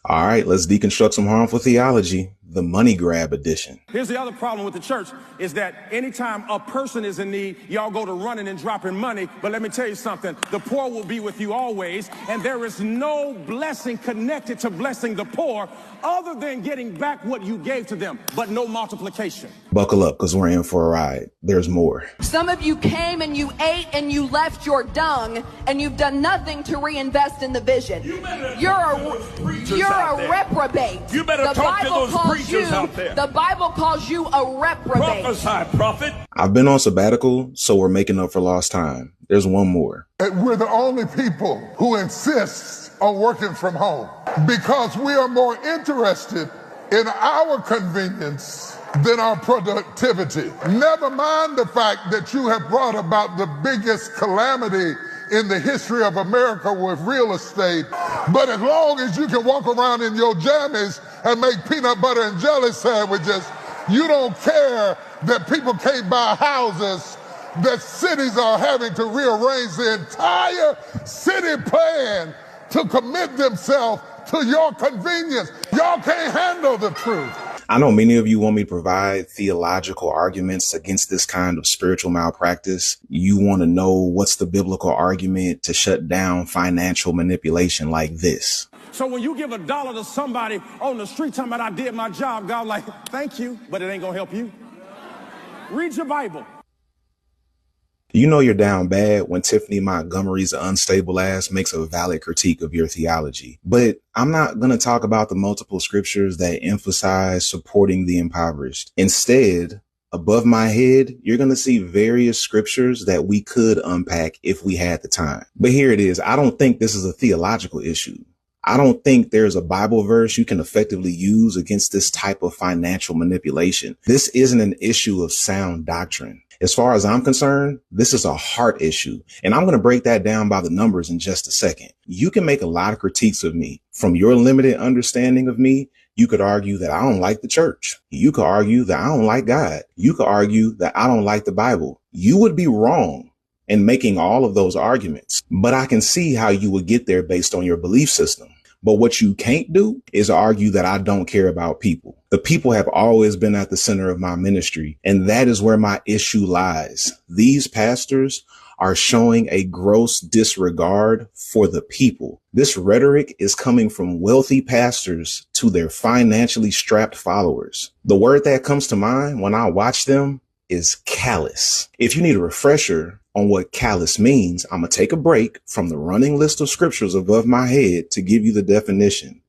All right, let's deconstruct some harmful theology, the money grab edition. Here's the other problem with the church is that anytime a person is in need, y'all go to running and dropping money. But let me tell you something, the poor will be with you always. And there is no blessing connected to blessing the poor other than getting back what you gave to them, but no multiplication. Buckle up, because we're in for a ride. There's more. Some of you came and you ate and you left your dung and you've done nothing to reinvest in the vision. You're a reprobate. You better talk to those preachers out there. The Bible calls you a reprobate. Prophesy, prophet. I've been on sabbatical, so we're making up for lost time. There's one more. We're the only people who insist on working from home because we are more interested in our convenience than our productivity. Never mind the fact that you have brought about the biggest calamity in the history of America with real estate. But as long as you can walk around in your jammies and make peanut butter and jelly sandwiches, you don't care that people can't buy houses, that cities are having to rearrange the entire city plan to commit themselves to your convenience. Y'all can't handle the truth. I know many of you want me to provide theological arguments against this kind of spiritual malpractice. You want to know what's the biblical argument to shut down financial manipulation like this. So when you give $1 to somebody on the street talking about I did my job, God like, thank you, but it ain't gonna help you. Read your Bible. You know you're down bad when Tiffany Montgomery's unstable ass makes a valid critique of your theology. But I'm not going to talk about the multiple scriptures that emphasize supporting the impoverished. Instead, above my head, you're going to see various scriptures that we could unpack if we had the time. But here it is. I don't think this is a theological issue. I don't think there's a Bible verse you can effectively use against this type of financial manipulation. This isn't an issue of sound doctrine. As far as I'm concerned, this is a heart issue, and I'm going to break that down by the numbers in just a second. You can make a lot of critiques of me. From your limited understanding of me, you could argue that I don't like the church. You could argue that I don't like God. You could argue that I don't like the Bible. You would be wrong in making all of those arguments, but I can see how you would get there based on your belief system. But what you can't do is argue that I don't care about people. The people have always been at the center of my ministry, and that is where my issue lies. These pastors are showing a gross disregard for the people. This rhetoric is coming from wealthy pastors to their financially strapped followers. The word that comes to mind when I watch them is callous. If you need a refresher on what callous means, I'm going to take a break from the running list of scriptures above my head to give you the definition.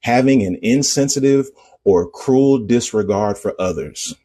Having an insensitive or cruel disregard for others.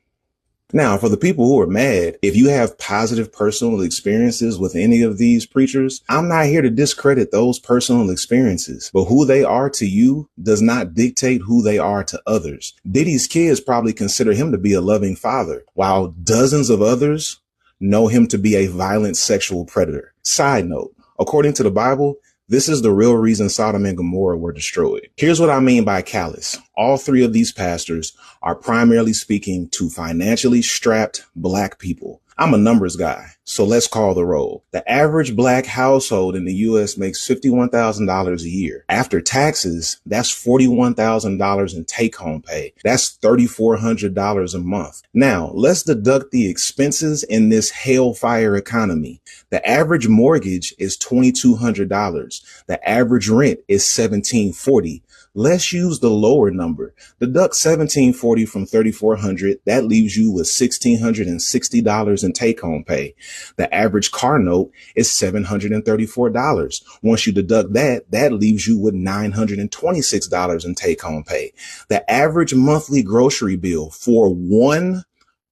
Now, for the people who are mad, if you have positive personal experiences with any of these preachers, I'm not here to discredit those personal experiences, but who they are to you does not dictate who they are to others. Diddy's kids probably consider him to be a loving father, while dozens of others know him to be a violent sexual predator. Side note, according to the Bible, this is the real reason Sodom and Gomorrah were destroyed. Here's what I mean by callous. All three of these pastors are primarily speaking to financially strapped Black people. I'm a numbers guy, so let's call the roll. The average Black household in the U.S. makes $51,000 a year. After taxes, that's $41,000 in take-home pay. That's $3,400 a month. Now, let's deduct the expenses in this hellfire economy. The average mortgage is $2,200. The average rent is $1,740. Let's use the lower number. Deduct $1,740 from $3,400. That leaves you with $1,660 in take-home pay. The average car note is $734. Once you deduct that, that leaves you with $926 in take-home pay. The average monthly grocery bill for one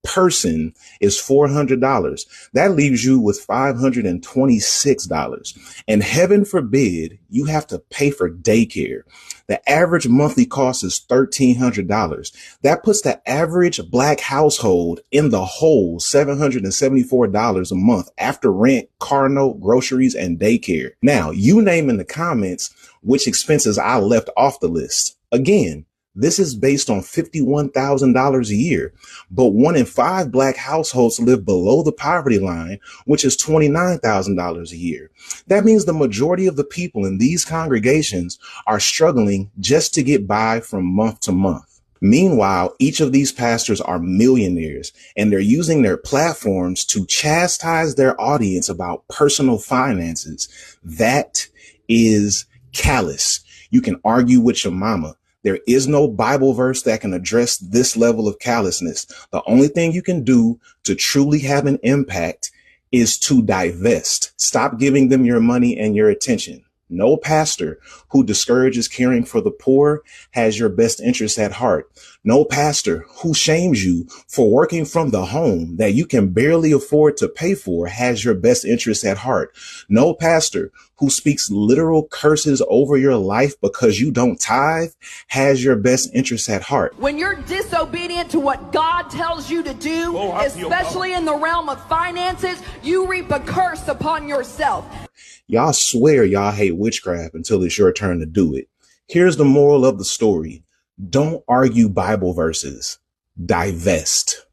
person is $400. That leaves you with $526. And heaven forbid you have to pay for daycare. The average monthly cost is $1,300. That puts the average Black household in the hole $774 a month after rent, car note, groceries, and daycare. Now, you name in the comments which expenses I left off the list. Again, This is based on $51,000 a year, but 1 in 5 black households live below the poverty line, which is $29,000 a year. That means the majority of the people in these congregations are struggling just to get by from month to month. Meanwhile, each of these pastors are millionaires, and they're using their platforms to chastise their audience about personal finances. That is callous. You can argue with your mama. There is no Bible verse that can address this level of callousness. The only thing you can do to truly have an impact is to divest. Stop giving them your money and your attention. No pastor who discourages caring for the poor has your best interests at heart. No pastor who shames you for working from the home that you can barely afford to pay for has your best interests at heart. No pastor who speaks literal curses over your life because you don't tithe has your best interests at heart. When you're disobedient to what God tells you to do, especially in the realm of finances, you reap a curse upon yourself. Y'all swear y'all hate witchcraft until it's your turn to do it. Here's the moral of the story. Don't argue Bible verses. Divest.